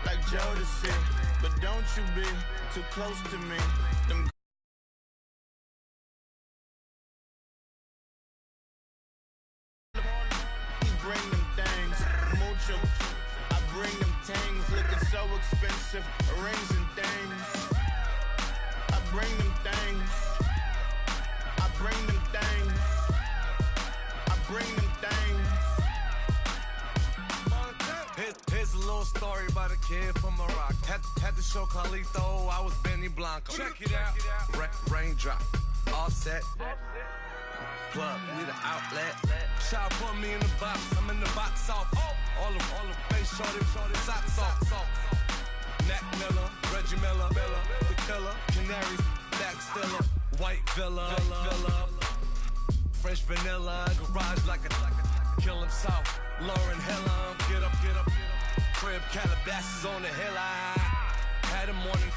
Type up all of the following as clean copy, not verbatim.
like Jodeci. But don't you be too close to me. Them bring them things, mucho. I bring them things, looking so expensive, rings and things. I bring them things. I bring them things. I bring them things. Here's a little story about a kid from Morocco. Had to show Carlito I was Benny Blanco. Check it out. Raindrop, offset. Plug, we the outlet. Shot put me in the box. I'm in the box off. All the face shorty, socks off. Mac Miller, Reggie Miller, the killer, Canaries, Black Stiller, White Villa, French vanilla, garage like a kill him south. Lauren Hiller, get up. Crib Calabasas on the hill. I had a morning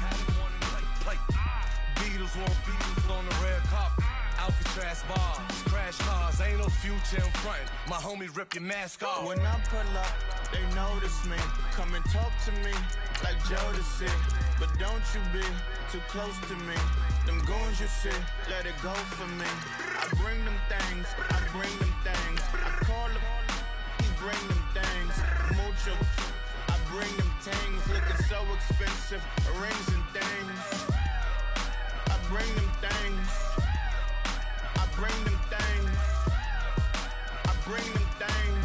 plate. Beatles on the red carpet. Alcatraz bars, crash cars, ain't no future in front. My homies rip your mask off. When I pull up, they notice me. Come and talk to me like Jodeci. But don't you be too close to me. Them goons you see, let it go for me. I bring them things, I bring them things. I call them, he bring them things. Mucho, I bring them things. Looking so expensive, rings and things. I bring them things. I bring them things. I bring them things.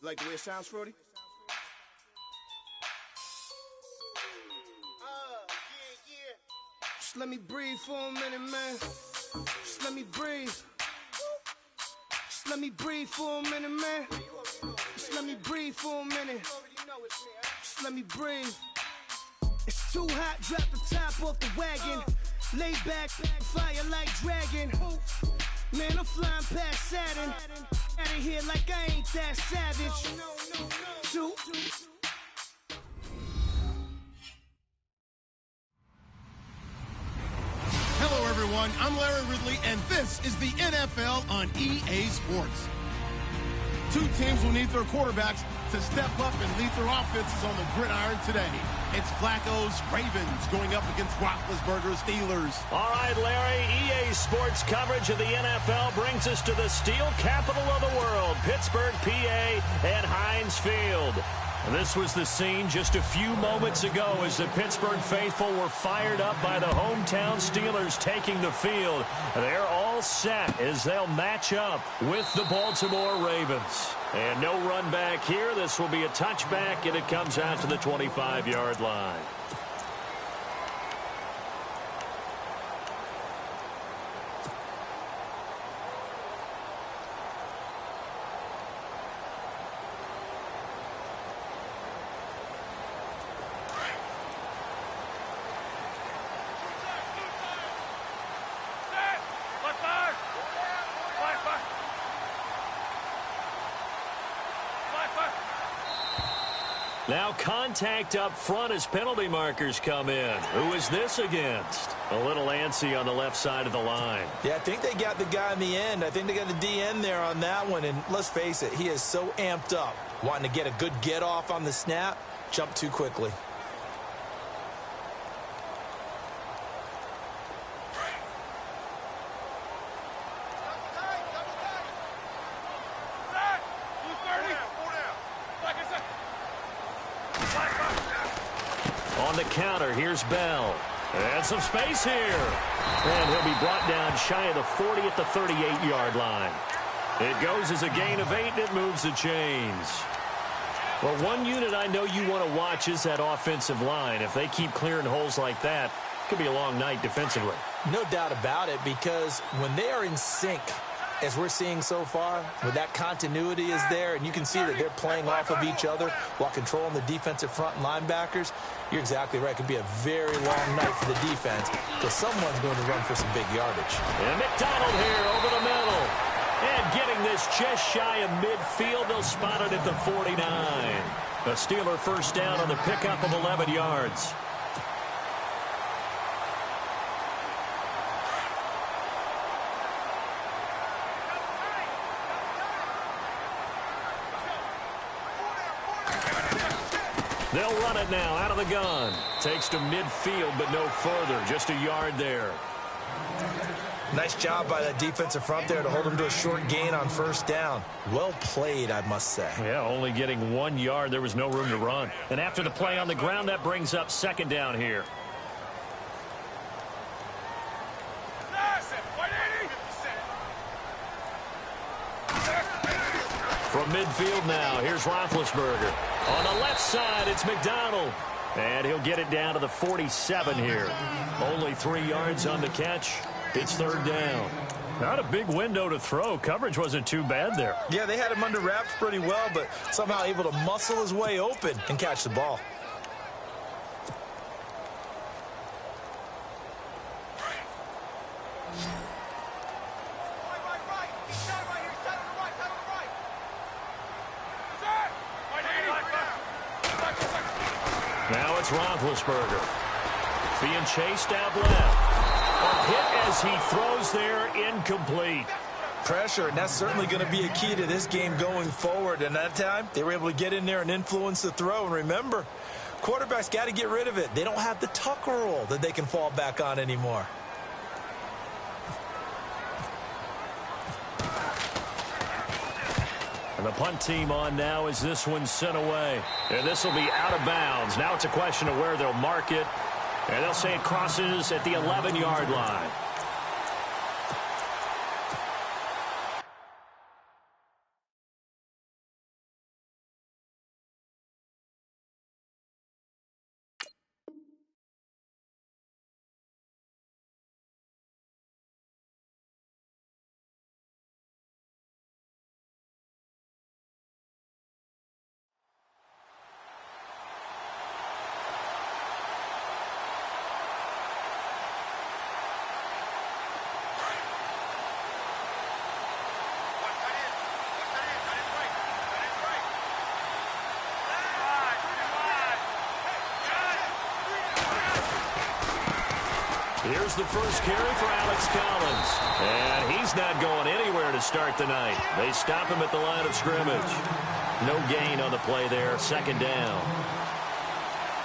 Like the way it sounds, Frody? Yeah. Just let me breathe for a minute, man. Just let me breathe. Just let me breathe for a minute, man. Just let me breathe for a minute. Just let me breathe. It's too hot, drop the top off the wagon. Lay back, fire like dragon. Man, I'm flying past Saturn. Out of here like I ain't that savage. Two. Hello, everyone. I'm Larry Ridley, and this is the NFL on EA Sports. Two teams will need their quarterbacks to step up and lead their offenses on the gridiron today. It's Flacco's Ravens going up against Roethlisberger's Steelers. All right, Larry, EA Sports coverage of the NFL brings us to the steel capital of the world, Pittsburgh, PA, and Heinz Field. This was the scene just a few moments ago as the Pittsburgh faithful were fired up by the hometown Steelers taking the field. They're all set as they'll match up with the Baltimore Ravens. And no run back here. This will be a touchback, and it comes out to the 25-yard line. Now contact up front as penalty markers come in. Who is this against? A little antsy on the left side of the line. Yeah, I think they got the guy in the end. I think they got the DN there on that one. And let's face it, he is so amped up, wanting to get a good get off on the snap, jump too quickly. On the counter, here's Bell. And some space here. And he'll be brought down shy of the 40 at the 38-yard line. It goes as a gain of 8, and it moves the chains. Well, one unit I know you want to watch is that offensive line. If they keep clearing holes like that, it could be a long night defensively. No doubt about it, because when they are in sync, as we're seeing so far, when that continuity is there, and you can see that they're playing off of each other while controlling the defensive front linebackers, you're exactly right. It could be a very long night for the defense, because someone's going to run for some big yardage. And McDonald here over the middle. And getting this just shy of midfield, they'll spot it at the 49. A Steeler first down on the pickup of 11 yards. They'll run it now out of the gun. Takes to midfield, but no further. Just a yard there. Nice job by that defensive front there to hold them to a short gain on first down. Well played, I must say. Yeah, only getting 1 yard. There was no room to run. And after the play on the ground, that brings up second down here. From midfield now, here's Roethlisberger. On the left side, it's McDonald. And he'll get it down to the 47 here. Only 3 yards on the catch. It's third down. Not a big window to throw. Coverage wasn't too bad there. Yeah, they had him under wraps pretty well, but somehow able to muscle his way open and catch the ball. Now it's Roethlisberger. Being chased out left. A hit as he throws there, incomplete. Pressure, and that's certainly going to be a key to this game going forward. And that time, they were able to get in there and influence the throw. And remember, quarterbacks got to get rid of it. They don't have the tuck rule that they can fall back on anymore. And the punt team on now as this one's sent away. And this will be out of bounds. Now it's a question of where they'll mark it. And they'll say it crosses at the 11-yard line. Here's the first carry for Alex Collins. And he's not going anywhere to start the night. They stop him at the line of scrimmage. No gain on the play there. Second down.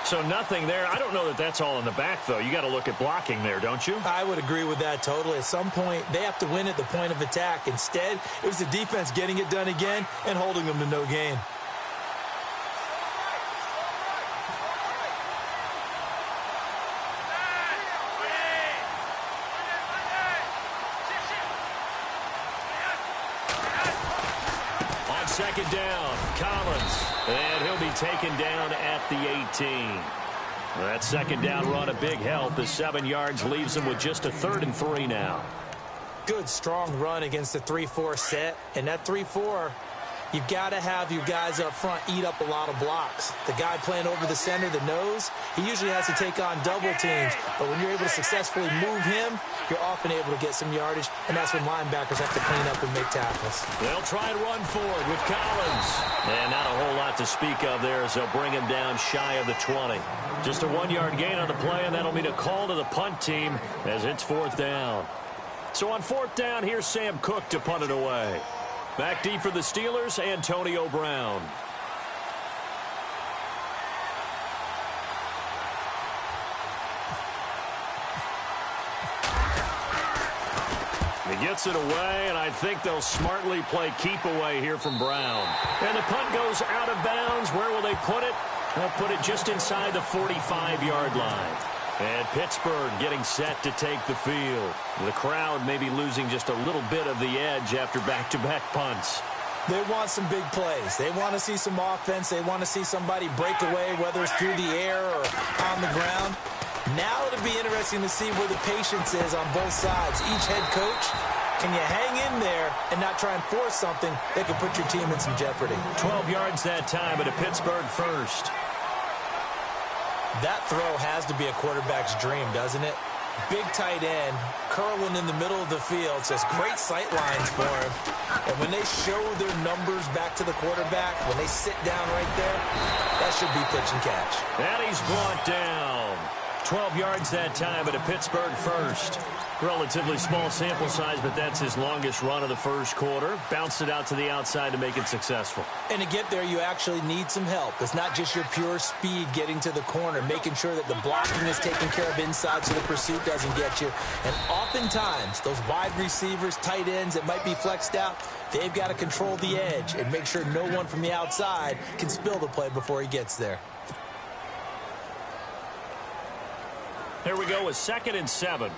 So nothing there. I don't know that that's all in the back, though. You got to look at blocking there, don't you? I would agree with that totally. At some point, they have to win at the point of attack. Instead, it was the defense getting it done again and holding them to no gain. Second down, Collins, and he'll be taken down at the 18. That second down run a big help. The 7 yards leaves him with just a 3rd and 3 now. Good, strong run against the 3-4 set. And that 3-4, you've got to have your guys up front eat up a lot of blocks. The guy playing over the center, the nose, he usually has to take on double teams. But when you're able to successfully move him, you're often able to get some yardage, and that's when linebackers have to clean up and make tackles. They'll try and run forward with Collins. And not a whole lot to speak of there as they'll bring him down shy of the 20. Just a 1-yard gain on the play, and that'll mean a call to the punt team as it's 4th down. So on 4th down, here's Sam Cook to punt it away. Back deep for the Steelers, Antonio Brown. He gets it away, and I think they'll smartly play keep away here from Brown. And the punt goes out of bounds. Where will they put it? They'll put it just inside the 45-yard line. And Pittsburgh getting set to take the field. The crowd maybe losing just a little bit of the edge after back-to-back punts. They want some big plays. They want to see some offense. They want to see somebody break away, whether it's through the air or on the ground. Now it'll be interesting to see where the patience is on both sides. Each head coach, can you hang in there and not try and force something that could put your team in some jeopardy? 12 yards that time at a Pittsburgh first. That throw has to be a quarterback's dream, doesn't it? Big tight end, curling in the middle of the field, so it's great sight lines for him. And when they show their numbers back to the quarterback, when they sit down right there, that should be pitch and catch. And he's brought down. 12 yards that time at a Pittsburgh first. Relatively small sample size, but that's his longest run of the first quarter. Bounced it out to the outside to make it successful. And to get there, you actually need some help. It's not just your pure speed getting to the corner, making sure that the blocking is taken care of inside so the pursuit doesn't get you. And oftentimes, those wide receivers, tight ends that might be flexed out, they've got to control the edge and make sure no one from the outside can spill the play before he gets there. Here we go with 2nd and 7.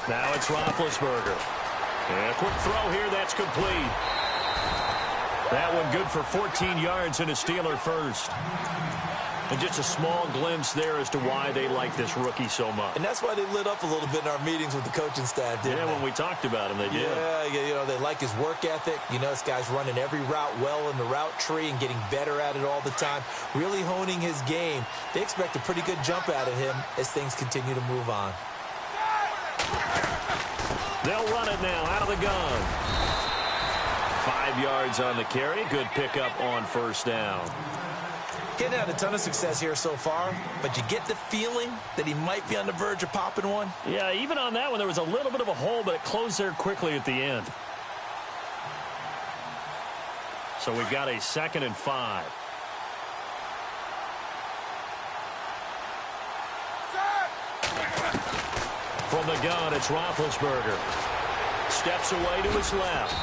Now it's Roethlisberger. And a quick throw here, that's complete. That one good for 14 yards and a Steeler first. And just a small glimpse there as to why they like this rookie so much. And that's why they lit up a little bit in our meetings with the coaching staff, didn't they? When we talked about him, they did. Yeah, they like his work ethic. This guy's running every route well in the route tree and getting better at it all the time, really honing his game. They expect a pretty good jump out of him as things continue to move on. They'll run it now out of the gun. 5 yards on the carry. Good pickup on first down. Getting had a ton of success here so far, but you get the feeling that he might be on the verge of popping one. Yeah, even on that one, there was a little bit of a hole, but it closed there quickly at the end. So we've got a 2nd and 5. From the gun, it's Roethlisberger. Steps away to his left.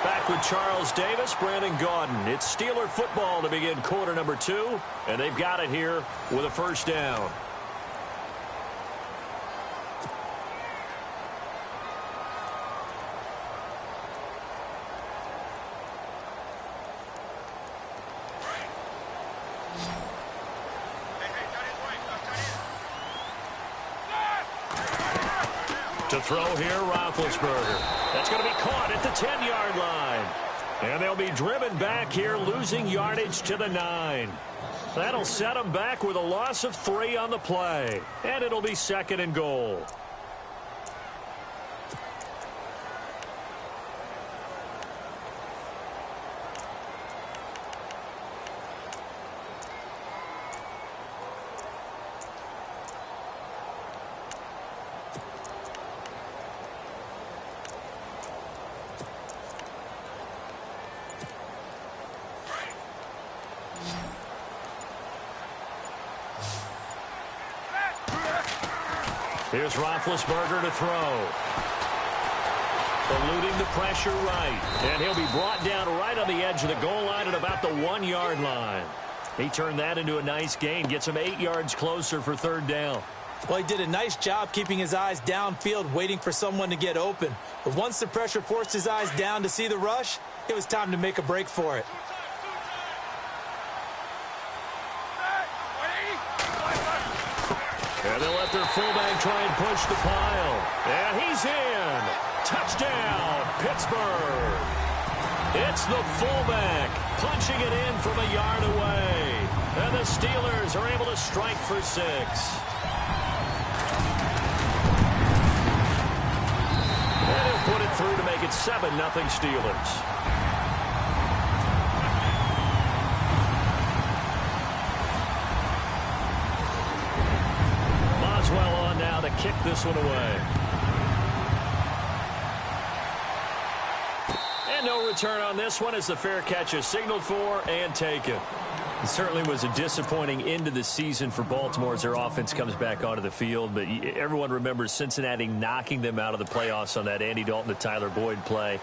Back with Charles Davis, Brandon Gaudin. It's Steeler football to begin quarter number 2, and they've got it here with a first down. To throw here, Roethlisberger. That's going to be caught at the 10-yard line. And they'll be driven back here, losing yardage to the 9. That'll set them back with a loss of 3 on the play. And it'll be 2nd and goal. Here's Roethlisberger to throw. Eluding the pressure right. And he'll be brought down right on the edge of the goal line at about the 1-yard line. He turned that into a nice gain. Gets him 8 yards closer for 3rd down. Well, he did a nice job keeping his eyes downfield, waiting for someone to get open. But once the pressure forced his eyes down to see the rush, it was time to make a break for it. And they'll let their fullback try and push the pile. And he's in. Touchdown, Pittsburgh. It's the fullback punching it in from a yard away. And the Steelers are able to strike for 6. And he'll put it through to make it 7-0 Steelers. Well on now to kick this one away. And no return on this one as the fair catch is signaled for and taken. It certainly was a disappointing end of the season for Baltimore as their offense comes back onto the field. But everyone remembers Cincinnati knocking them out of the playoffs on that Andy Dalton to Tyler Boyd play.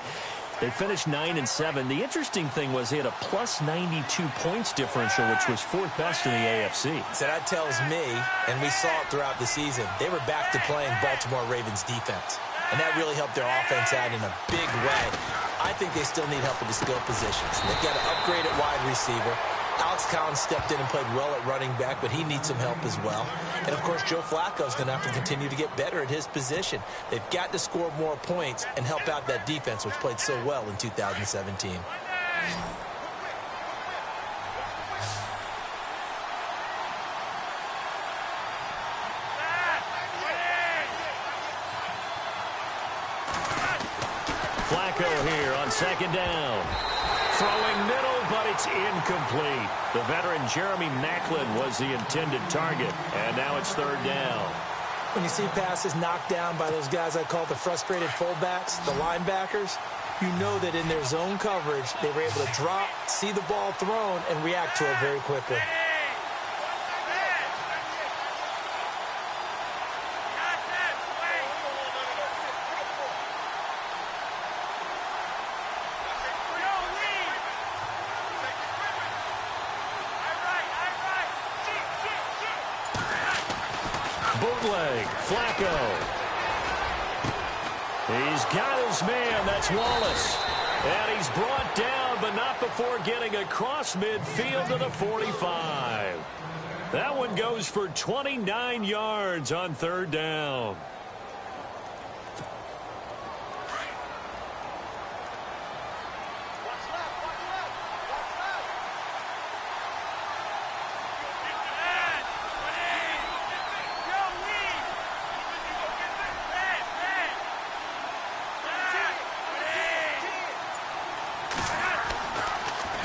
They finished 9-7. The interesting thing was they had a plus 92 points differential, which was 4th best in the AFC. So that tells me, and we saw it throughout the season, they were back to playing Baltimore Ravens defense. And that really helped their offense out in a big way. I think they still need help with the skill positions. They've got to upgrade at wide receiver. Alex Collins stepped in and played well at running back, but he needs some help as well. And, of course, Joe Flacco's going to have to continue to get better at his position. They've got to score more points and help out that defense, which played so well in 2017. Flacco here on 2nd down. Throwing middle, but it's incomplete. The veteran Jeremy Maclin was the intended target, and now it's third down. When you see passes knocked down by those guys I call the frustrated fullbacks, the linebackers, you know that in their zone coverage, they were able to drop, see the ball thrown, and react to it very quickly. Bootleg, Flacco. He's got his man, that's Wallace. And he's brought down, but not before getting across midfield to the 45. That one goes for 29 yards on third down.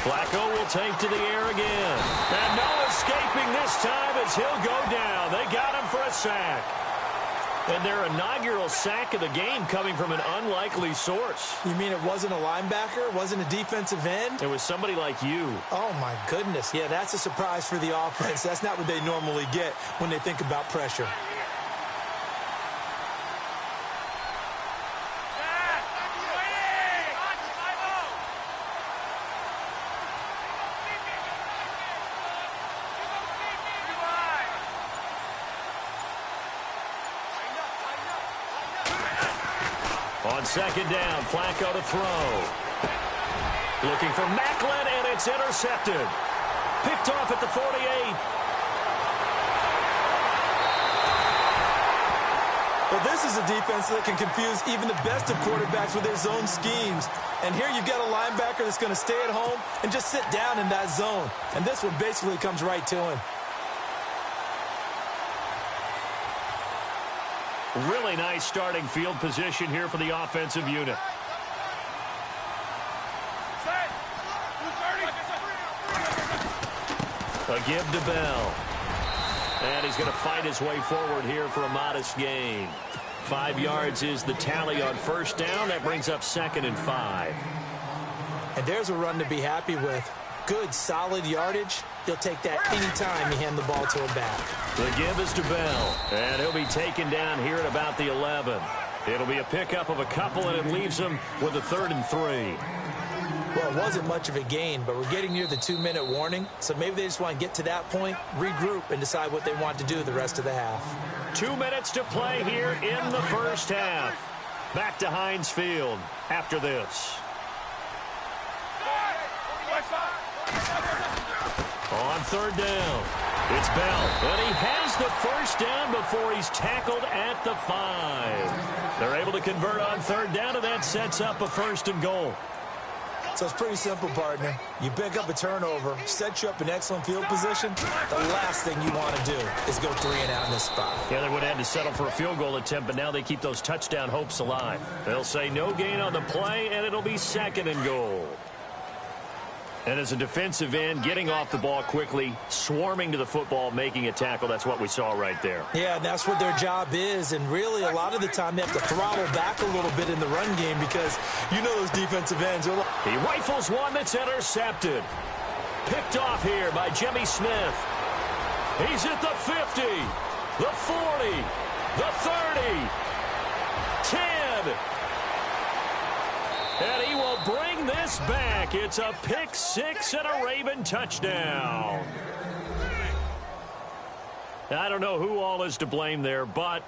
Flacco will take to the air again. And no escaping this time as he'll go down. They got him for a sack. And their inaugural sack of the game coming from an unlikely source. You mean it wasn't a linebacker? It wasn't a defensive end? It was somebody like you. Oh, my goodness. Yeah, that's a surprise for the offense. That's not what they normally get when they think about pressure. On second down, Flacco to throw. Looking for Maclin, and it's intercepted. Picked off at the 48. Well, this is a defense that can confuse even the best of quarterbacks with their zone schemes. And here you've got a linebacker that's going to stay at home and just sit down in that zone. And this one basically comes right to him. Really nice starting field position here for the offensive unit. A give to Bell. And he's going to fight his way forward here for a modest gain. 5 yards is the tally on first down. That brings up 2nd and 5. And there's a run to be happy with. Good, solid yardage. He'll take that anytime you hand the ball to a back. The give is to Bell. And he'll be taken down here at about the 11. It'll be a pickup of a couple, and it leaves him with a 3rd and 3. Well, it wasn't much of a gain, but we're getting near the 2-minute warning. So maybe they just want to get to that point, regroup, and decide what they want to do the rest of the half. 2 minutes to play here in the first half. Back to Heinz Field after this. On third down, it's Bell, and he has the first down before he's tackled at the 5. They're able to convert on third down, and that sets up a 1st and goal. So it's pretty simple, partner. You pick up a turnover, set you up in excellent field position. The last thing you want to do is go 3 and out in this spot. Yeah, they would have had to settle for a field goal attempt, but now they keep those touchdown hopes alive. They'll say no gain on the play, and it'll be 2nd and goal. And as a defensive end, getting off the ball quickly, swarming to the football, making a tackle, that's what we saw right there. Yeah, and that's what their job is. And really, a lot of the time, they have to throttle back a little bit in the run game because you know those defensive ends. He rifles one that's intercepted. Picked off here by Jimmy Smith. He's at the 50, the 40, the 30, 10. And he will bring this back. It's a pick 6 and a Raven touchdown. I don't know who all is to blame there, but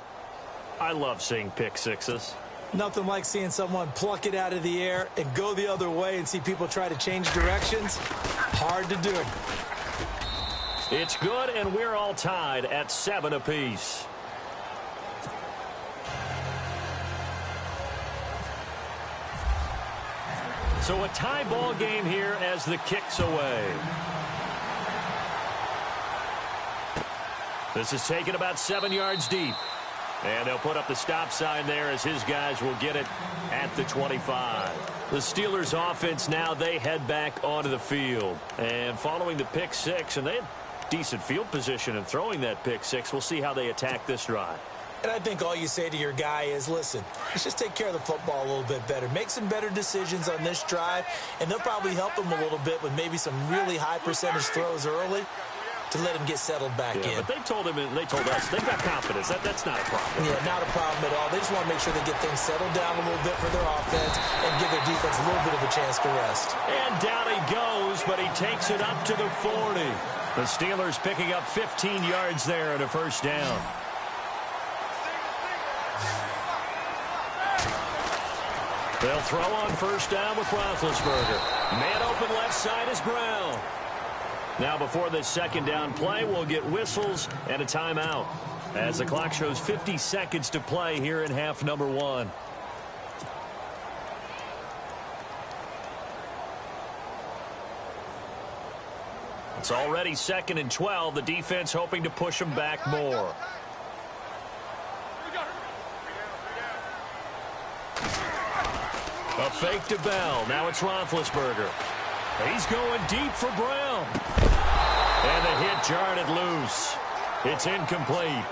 I love seeing pick 6s. Nothing like seeing someone pluck it out of the air and go the other way and see people try to change directions. Hard to do it. It's good, and we're all tied at 7 apiece. So a tie ball game here as the kick's away. This is taken about 7 yards deep. And they'll put up the stop sign there as his guys will get it at the 25. The Steelers offense now, they head back onto the field. And following the pick six, and they had decent field position in throwing that pick six, we'll see how they attack this drive. And I think all you say to your guy is, listen, let's just take care of the football a little bit better. Make some better decisions on this drive, and they'll probably help him a little bit with maybe some really high percentage throws early to let him get settled back in. But they told him, and they told us, they've got confidence. That's not a problem. Yeah, not a problem at all. They just want to make sure they get things settled down a little bit for their offense and give their defense a little bit of a chance to rest. And down he goes, but he takes it up to the 40. The Steelers picking up 15 yards there at a first down. They'll throw on first down with Roethlisberger. Man open left side is Brown. Now before this second down play, we'll get whistles and a timeout as the clock shows 50 seconds to play here in half number one. It's already 2nd and 12. The defense hoping to push them back more. A fake to Bell. Now it's Roethlisberger. He's going deep for Brown. And the hit jarred it loose. It's incomplete.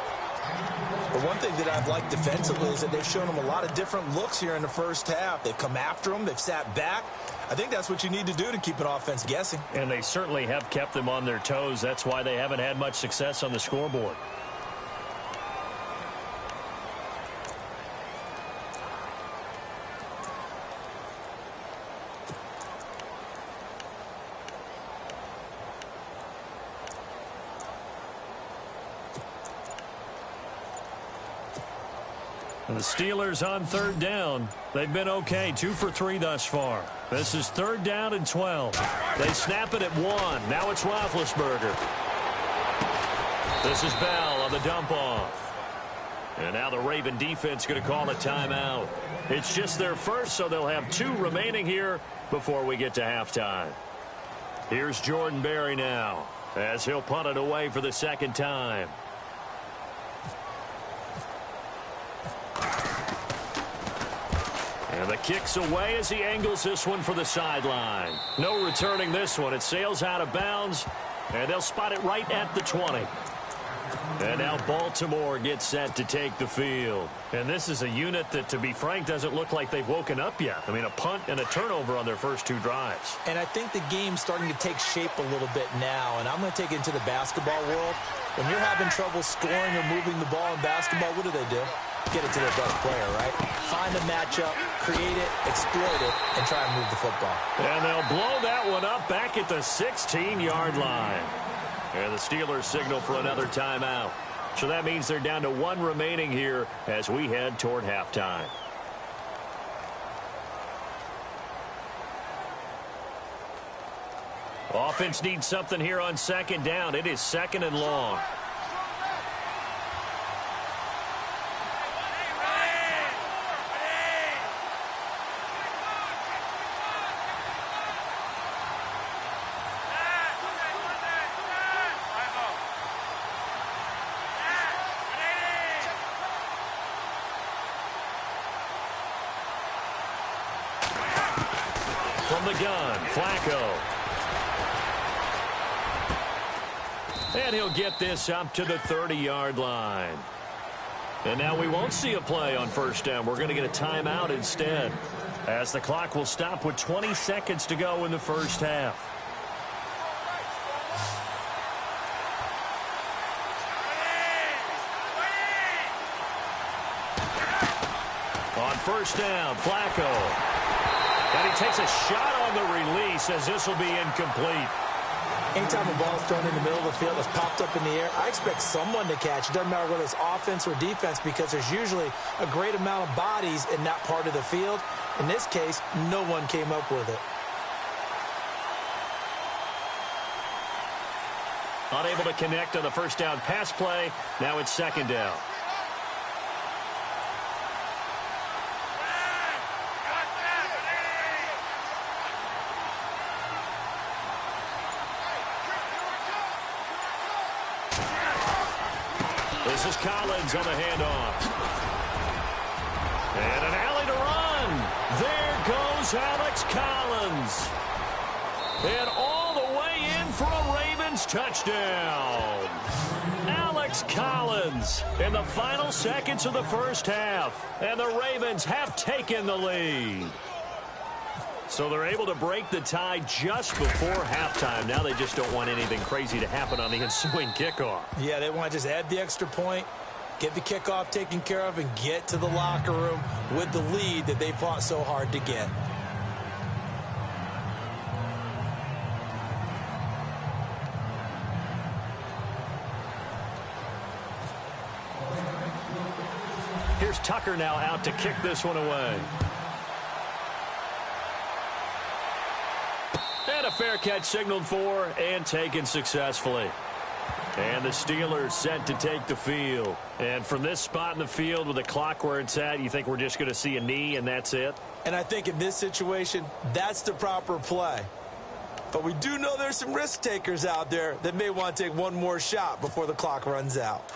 But one thing that I've liked defensively is that they've shown him a lot of different looks here in the first half. They've come after him. They've sat back. I think that's what you need to do to keep an offense guessing. And they certainly have kept them on their toes. That's why they haven't had much success on the scoreboard. And the Steelers on third down. They've been okay, 2 for 3 thus far. This is 3rd down and 12. They snap it at 1. Now it's Roethlisberger. This is Bell on the dump off. And now the Raven defense going to call a timeout. It's just their first, so they'll have 2 remaining here before we get to halftime. Here's Jordan Berry now as he'll punt it away for the second time. And the kick's away as he angles this one for the sideline. No returning this one. It sails out of bounds, and they'll spot it right at the 20. And now Baltimore gets set to take the field. And this is a unit that, to be frank, doesn't look like they've woken up yet. I mean, a punt and a turnover on their first 2 drives. And I think the game's starting to take shape a little bit now, and I'm going to take it into the basketball world. When you're having trouble scoring or moving the ball in basketball, what do? Get it to their best player, right? Find a matchup, create it, exploit it, and try and move the football. And they'll blow that one up back at the 16-yard line. And the Steelers signal for another timeout. So that means they're down to 1 remaining here as we head toward halftime. Offense needs something here on 2nd down. It is 2nd and long. From the gun, Flacco. And he'll get this up to the 30-yard line. And now we won't see a play on first down. We're going to get a timeout instead, as the clock will stop with 20 seconds to go in the first half. On first down, Flacco. And he takes a shot on the release as this will be incomplete. Anytime a ball is thrown in the middle of the field that's popped up in the air, I expect someone to catch. It doesn't matter whether it's offense or defense, because there's usually a great amount of bodies in that part of the field. In this case, no one came up with it. Unable to connect on the first down pass play. Now it's 2nd down. This is Collins on the handoff. And an alley to run. There goes Alex Collins. And all the way in for a Ravens touchdown. Alex Collins in the final seconds of the first half. And the Ravens have taken the lead. So they're able to break the tie just before halftime. Now they just don't want anything crazy to happen on the ensuing kickoff. Yeah, they want to just add the extra point, get the kickoff taken care of, and get to the locker room with the lead that they fought so hard to get. Here's Tucker now out to kick this one away. And a fair catch signaled for and taken successfully. And the Steelers set to take the field. And from this spot in the field with the clock where it's at, you think we're just going to see a knee and that's it? And I think in this situation, that's the proper play. But we do know there's some risk takers out there that may want to take one more shot before the clock runs out.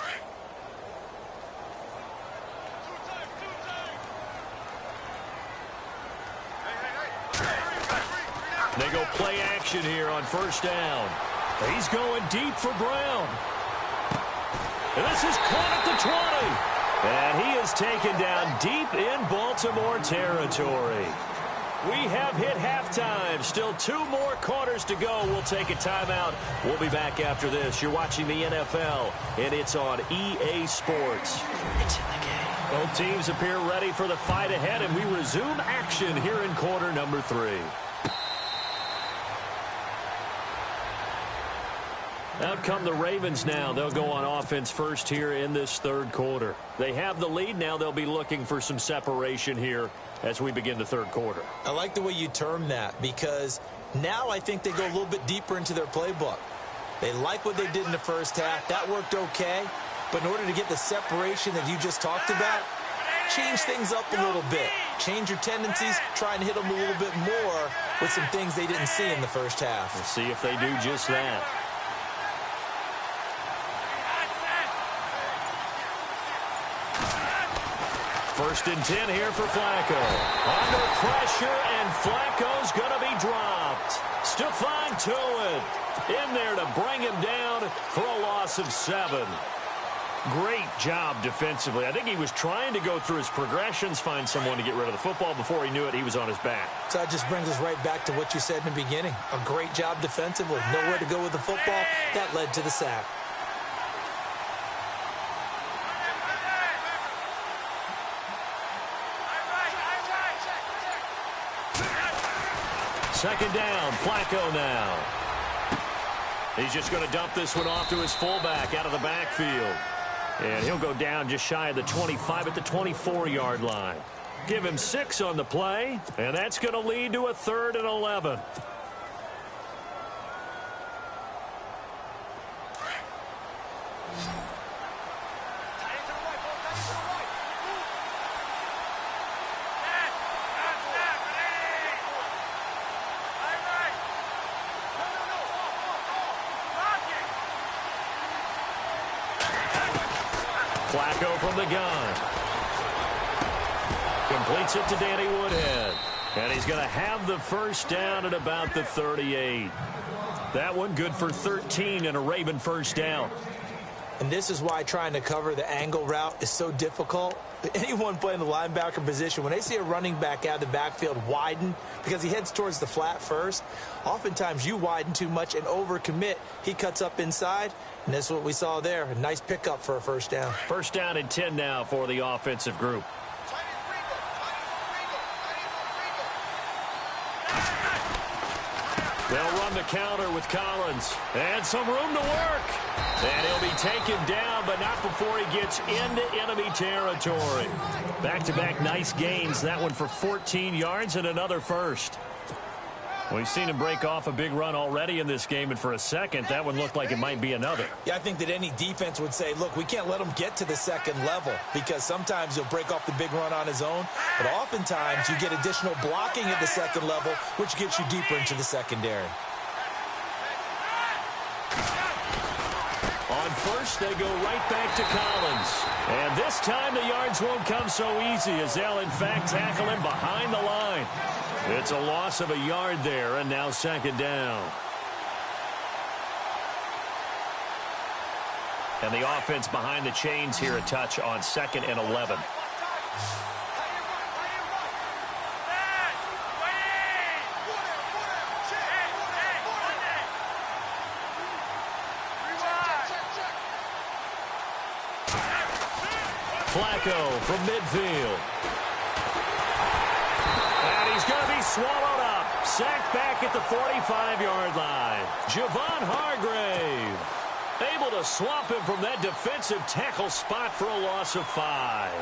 They go play action here on first down. He's going deep for Brown. And this is caught at the 20. And he is taken down deep in Baltimore territory. We have hit halftime. Still 2 more quarters to go. We'll take a timeout. We'll be back after this. You're watching the NFL, and it's on EA Sports. It's in the game. Both teams appear ready for the fight ahead, and we resume action here in quarter number 3. Out come the Ravens now. They'll go on offense first here in this third quarter. They have the lead now. They'll be looking for some separation here as we begin the third quarter. I like the way you term that because now I think they go a little bit deeper into their playbook. They like what they did in the first half. That worked okay. But in order to get the separation that you just talked about, change things up a little bit. Change your tendencies. Try and hit them a little bit more with some things they didn't see in the first half. We'll see if they do just that. First and 10 here for Flacco. Under pressure, and Flacco's going to be dropped. Stephon Tuitt in there to bring him down for a loss of 7. Great job defensively. I think he was trying to go through his progressions, find someone to get rid of the football. Before he knew it, he was on his back. So that just brings us right back to what you said in the beginning. A great job defensively. Nowhere to go with the football. That led to the sack. Second down, Flacco now. He's just going to dump this one off to his fullback out of the backfield. And he'll go down just shy of the 25 at the 24-yard line. Give him 6 on the play, and that's going to lead to a 3rd and 11. Flacco from the gun. Completes it to Danny Woodhead. And he's going to have the first down at about the 38. That one good for 13 and a Raven first down. And this is why trying to cover the angle route is so difficult. Anyone playing the linebacker position, when they see a running back out of the backfield widen because he heads towards the flat first, oftentimes you widen too much and overcommit. He cuts up inside, and that's what we saw there. A nice pickup for a first down. First down and 10 now for the offensive group. They'll run the counter with Collins. And some room to work. And he'll be taken down, but not before he gets into enemy territory. Back-to-back nice gains. That one for 14 yards and another first. We've seen him break off a big run already in this game, and for a second, that one looked like it might be another. Yeah, I think that any defense would say, look, we can't let him get to the second level because sometimes he'll break off the big run on his own, but oftentimes you get additional blocking at the second level, which gets you deeper into the secondary. On first. They go right back to Collins. And this time the yards won't come so easy as they'll, in fact, tackle him behind the line. It's a loss of a yard there, and now second down. And the offense behind the chains here a touch on 2nd and 11. Flacco from midfield. And he's going to be swallowed up. Sacked back at the 45-yard line. Javon Hargrave able to swamp him from that defensive tackle spot for a loss of 5.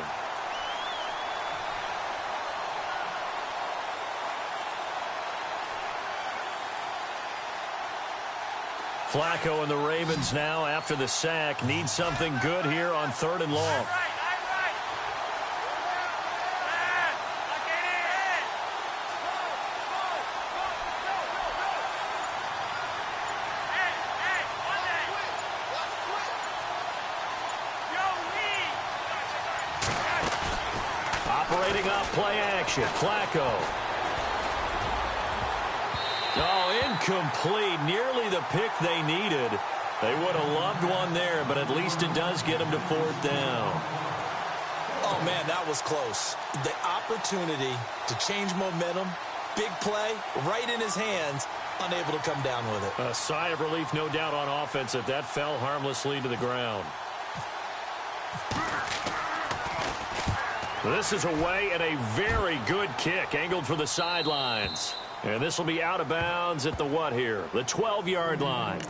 Flacco and the Ravens now, after the sack, need something good here on 3rd and long. Operating off play action, Flacco. Oh, incomplete. Nearly the pick they needed. They would have loved one there, but at least it does get them to 4th down. Oh, man, that was close. The opportunity to change momentum, big play, right in his hands, unable to come down with it. A sigh of relief, no doubt, on offense if that fell harmlessly to the ground. This is away and a very good kick, angled for the sidelines. And this will be out of bounds at the what here? The 12-yard line.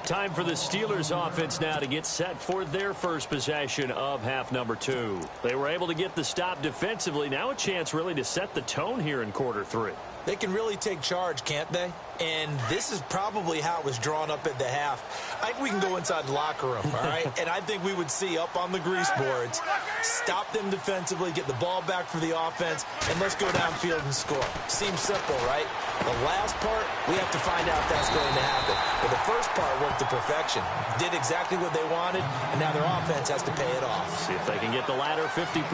Time for the Steelers offense now to get set for their first possession of half number 2. They were able to get the stop defensively. Now a chance really to set the tone here in quarter 3. They can really take charge, can't they? And this is probably how it was drawn up at the half. I think we can go inside the locker room, all right? And I think we would see up on the grease boards, stop them defensively, get the ball back for the offense, and let's go downfield and score. Seems simple, right? The last part, we have to find out if that's going to happen. But the first part worked to perfection. Did exactly what they wanted, and now their offense has to pay it off. See if they can get the latter 50%.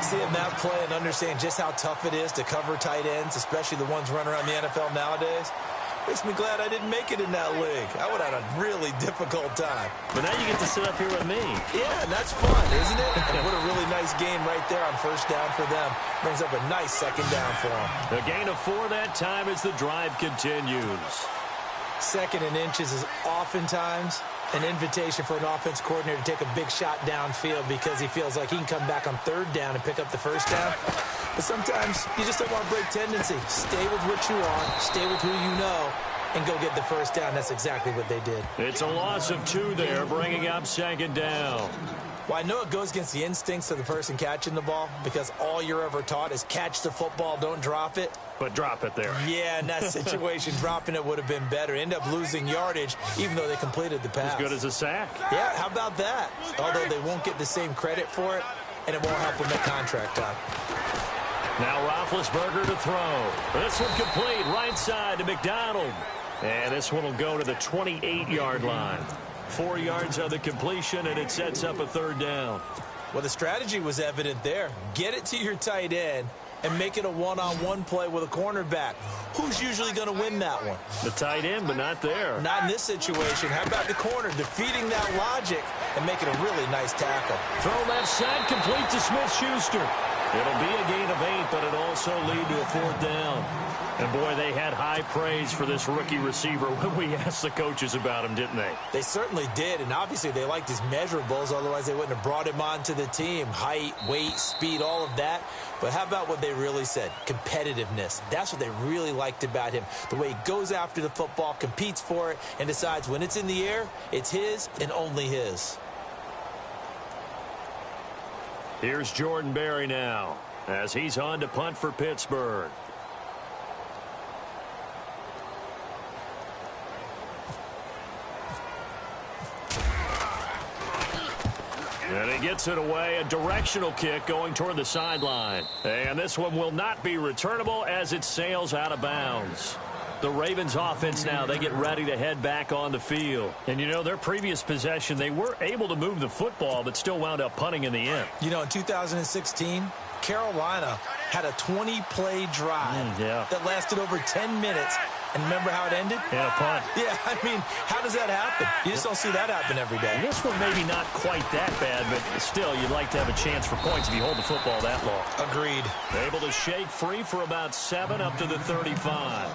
Seeing that play and understand just how tough it is to cover tight ends, especially the ones running around the NFL nowadays, makes me glad I didn't make it in that league. I would have had a really difficult time. But now you get to sit up here with me. Yeah, and that's fun, isn't it? And what a really nice game right there on first down for them. Brings up a nice second down for them. A gain of 4 that time as the drive continues. 2nd and inches is oftentimes an invitation for an offense coordinator to take a big shot downfield because he feels like he can come back on 3rd down and pick up the first down. But sometimes you just don't want to break tendency. Stay with what you are, stay with who you know, and go get the first down. That's exactly what they did. It's a loss of 2 there, bringing up 2nd down. Well, I know it goes against the instincts of the person catching the ball because all you're ever taught is catch the football, don't drop it. But drop it there. Yeah, in that situation, dropping it would have been better. End up losing yardage, even though they completed the pass. As good as a sack. Yeah, how about that? Although they won't get the same credit for it, and it won't help them at contract time. Now Roethlisberger to throw. This one complete, right side to McDonald. And this one will go to the 28-yard line. 4 yards on the completion, and it sets up a 3rd down. Well, the strategy was evident there. Get it to your tight end and make it a one-on-one play with a cornerback. Who's usually going to win that one? The tight end, but not there. Not in this situation. How about the corner defeating that logic and making a really nice tackle? Throw left side, complete to Smith-Schuster. It'll be a gain of 8, but it'll also lead to a 4th down. And, boy, they had high praise for this rookie receiver when we asked the coaches about him, didn't they? They certainly did, and obviously they liked his measurables. Otherwise, they wouldn't have brought him onto the team. Height, weight, speed, all of that. But how about what they really said? Competitiveness. That's what they really liked about him. The way he goes after the football, competes for it, and decides when it's in the air, it's his and only his. Here's Jordan Berry now as he's on to punt for Pittsburgh. And he gets it away, a directional kick going toward the sideline. And this one will not be returnable as it sails out of bounds. The Ravens offense now, they get ready to head back on the field. And, you know, their previous possession, they were able to move the football, but still wound up punting in the end. You know, in 2016, Carolina had a 20-play drive that lasted over 10 minutes. And remember how it ended? And a punt. Yeah, I mean, how does that happen? You just don't see that happen every day. This one maybe not quite that bad, but still, you'd like to have a chance for points if you hold the football that long. Agreed. Able to shake free for about 7 up to the 35.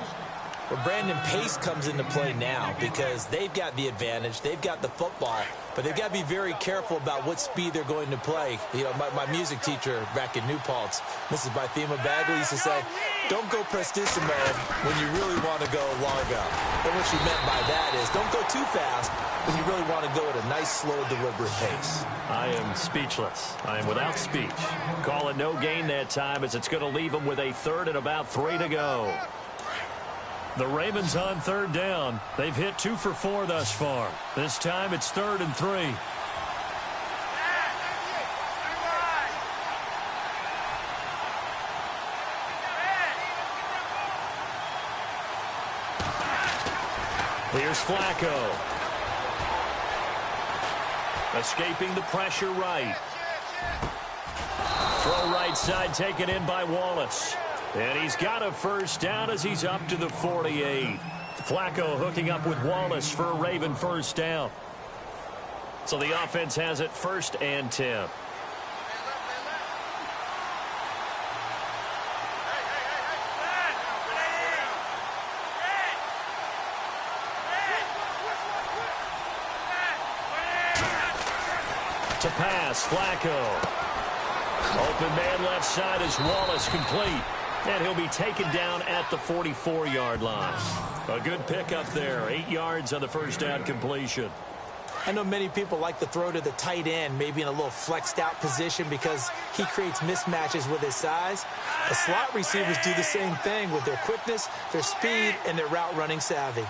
Well, Brandon, pace comes into play now because they've got the advantage. They've got the football, but they've got to be very careful about what speed they're going to play. You know, my music teacher back in New Paltz, Mrs. Bythema Bagley, used to say, don't go prestissimo when you really want to go largo. And what she meant by that is don't go too fast when you really want to go at a nice, slow, deliberate pace. I am speechless. I am without speech. Call it no gain that time as it's going to leave them with a third and about 3 to go. The Ravens on third down. They've hit 2 for 4 thus far. This time it's 3rd and 3. Here's Flacco. Escaping the pressure right. Throw right side taken in by Wallace. And he's got a first down as he's up to the 48. Flacco hooking up with Wallace for a Raven first down. So the offense has it 1st and 10. To pass, Flacco. Open man left side is Wallace complete. And he'll be taken down at the 44-yard line. A good pickup there. 8 yards on the first down completion. I know many people like to throw to the tight end, maybe in a little flexed out position because he creates mismatches with his size. The slot receivers do the same thing with their quickness, their speed, and their route running savvy.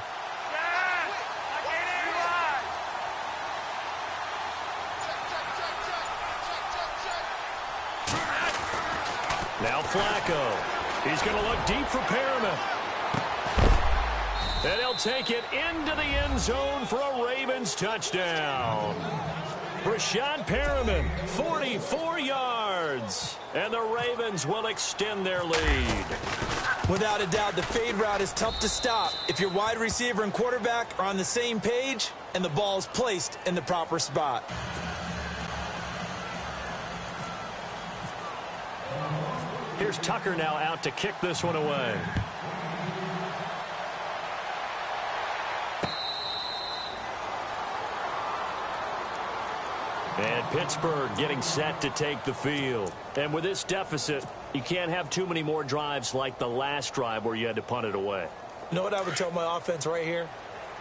Now Flacco. He's going to look deep for Perriman. And he'll take it into the end zone for a Ravens touchdown. Brashad Perriman, 44 yards. And the Ravens will extend their lead. Without a doubt, the fade route is tough to stop if your wide receiver and quarterback are on the same page and the ball is placed in the proper spot. Here's Tucker now out to kick this one away. And Pittsburgh getting set to take the field. And with this deficit, you can't have too many more drives like the last drive where you had to punt it away. You know what I would tell my offense right here?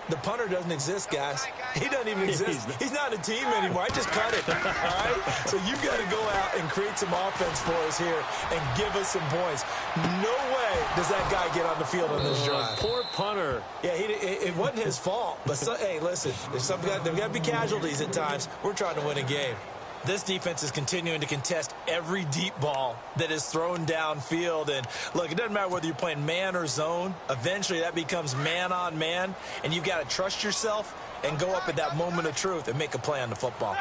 The punter doesn't exist, guys. He doesn't even exist. He's not a team anymore. I just cut it, all right? So you've got to go out and create some offense for us here and give us some points. No way does that guy get on the field on this drive. Poor punter. Yeah, it wasn't his fault. But, hey, listen, there's got to be casualties at times. We're trying to win a game. This defense is continuing to contest every deep ball that is thrown downfield. And, look, it doesn't matter whether you're playing man or zone. Eventually that becomes man on man, and you've got to trust yourself and go up at that moment of truth and make a play on the football.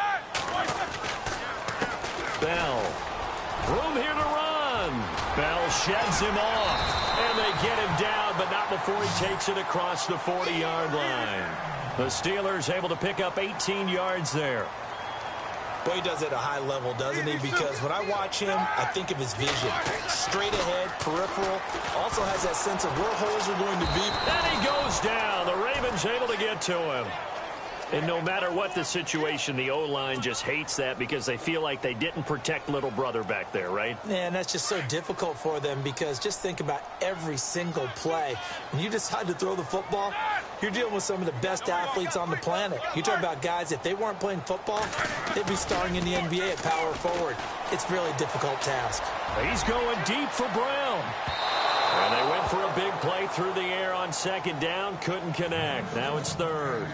Bell. Room here to run. Bell sheds him off. And they get him down, but not before he takes it across the 40-yard line. The Steelers able to pick up 18 yards there. Boy, he does it at a high level, doesn't he? Because when I watch him, I think of his vision. Straight ahead, peripheral. Also has that sense of where holes are going to be. And he goes down. The Ravens able to get to him. And no matter what the situation, the O-line just hates that because they feel like they didn't protect little brother back there, right? Man, that's just so difficult for them because just think about every single play. When you decide to throw the football, you're dealing with some of the best athletes on the planet. You talk about guys, if they weren't playing football, they'd be starring in the NBA at power forward. It's a really difficult task. He's going deep for Brown. And they went for a big play through the air on second down. Couldn't connect. Now it's third.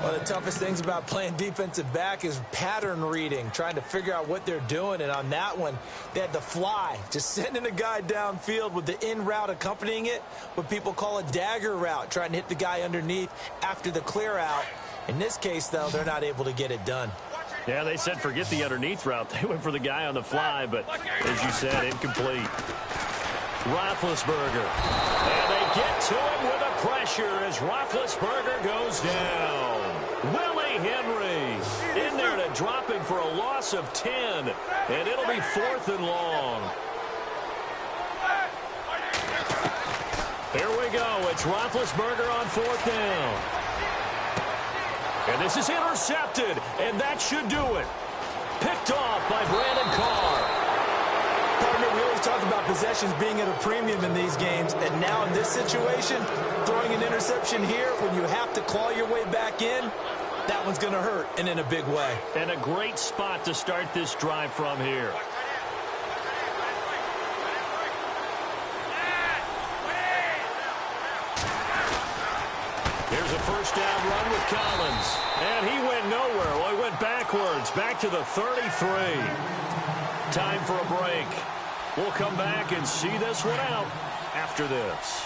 One of the toughest things about playing defensive back is pattern reading, trying to figure out what they're doing. And on that one, they had the fly, just sending a guy downfield with the in route accompanying it, what people call a dagger route, trying to hit the guy underneath after the clear out. In this case, though, they're not able to get it done. Yeah, they said forget the underneath route. They went for the guy on the fly, but as you said, incomplete. Roethlisberger. And they get to him with a pressure as Roethlisberger goes down. Willie Henry in there to drop him for a loss of 10. And it'll be 4th and long. Here we go. It's Roethlisberger on 4th down. And this is intercepted. And that should do it. Picked off by Brandon Carr. Partner, we always talk about possessions being at a premium in these games, and now in this situation, throwing an interception here when you have to claw your way back in, that one's going to hurt, and in a big way. And a great spot to start this drive from here. Here's a first down run with Collins, and he went nowhere. Well, he went backwards, back to the 33. Time for a break. We'll come back and see this one out after this.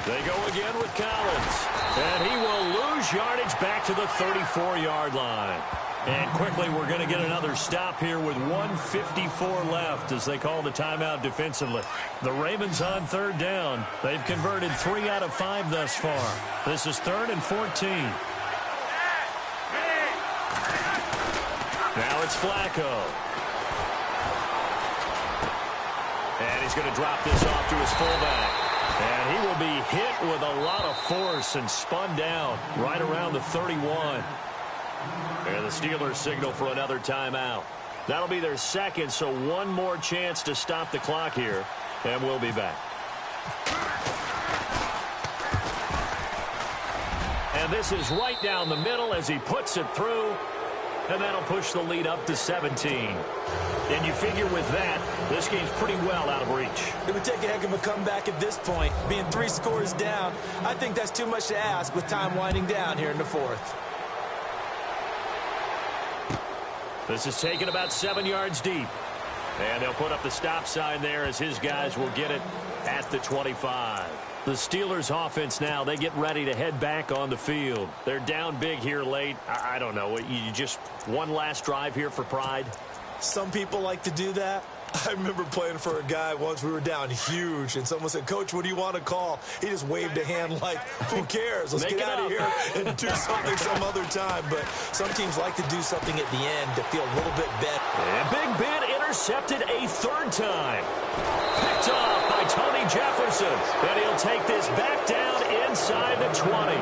They go again with Collins. And he will lose yardage back to the 34-yard line. And quickly, we're going to get another stop here with 1:54 left as they call the timeout defensively. The Ravens on 3rd down. They've converted 3 out of 5 thus far. This is 3rd and 14. Now it's Flacco. And he's going to drop this off to his fullback. And he will be hit with a lot of force and spun down right around the 31. And the Steelers signal for another timeout. That'll be their second, so one more chance to stop the clock here. And we'll be back. And this is right down the middle as he puts it through. And that'll push the lead up to 17. And you figure with that, this game's pretty well out of reach. It would take a heck of a comeback at this point. Being 3 scores down, I think that's too much to ask with time winding down here in the 4th. This is taken about 7 yards deep. And they'll put up the stop sign there as his guys will get it at the 25. The Steelers offense now, they get ready to head back on the field. They're down big here late. I don't know. You just one last drive here for pride? Some people like to do that. I remember playing for a guy once. We were down huge, and someone said, "Coach, what do you want to call?" He just waved a hand like, who cares? Let's get out of here and do something some other time. But some teams like to do something at the end to feel a little bit better. And Big Ben intercepted a 3rd time. Picked off by Tony Jefferson. And he'll take this back down inside the 20.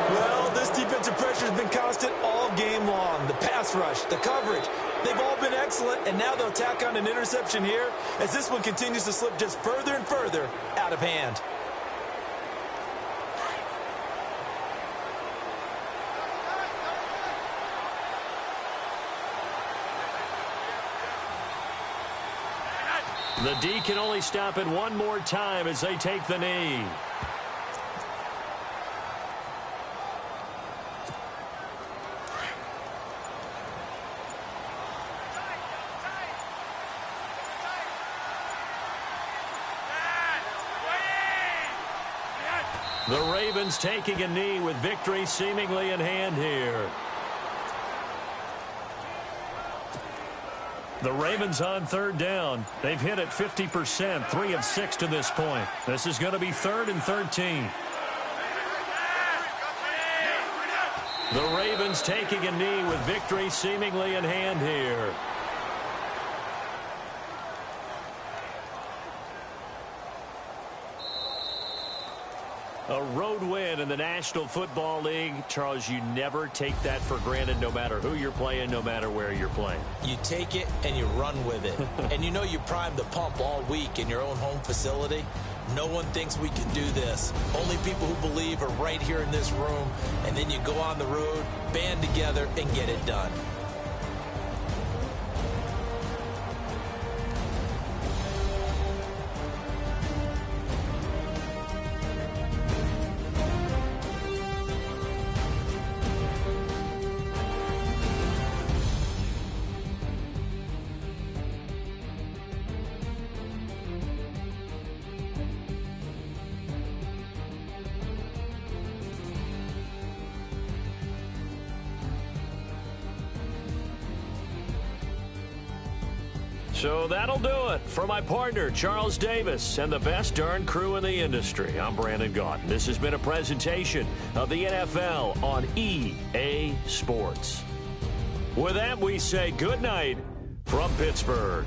Well, this defensive pressure has been constant all game long. The pass rush, the coverage, they've all been excellent, and now they'll tack on an interception here as this one continues to slip just further and further out of hand. The D can only stop it one more time as they take the knee. The Ravens taking a knee with victory seemingly in hand here. The Ravens on 3rd down. They've hit it 50%, 3 of 6 to this point. This is going to be 3rd and 13. The Ravens taking a knee with victory seemingly in hand here. A road win in the National Football League. Charles, you never take that for granted no matter who you're playing, no matter where you're playing. You take it and you run with it. And you know you primed the pump all week in your own home facility. No one thinks we can do this. Only people who believe are right here in this room. And then you go on the road, band together, and get it done. So that'll do it. For my partner, Charles Davis, and the best darn crew in the industry, I'm Brandon Gaudin. This has been a presentation of the NFL on EA Sports. With that, we say good night from Pittsburgh.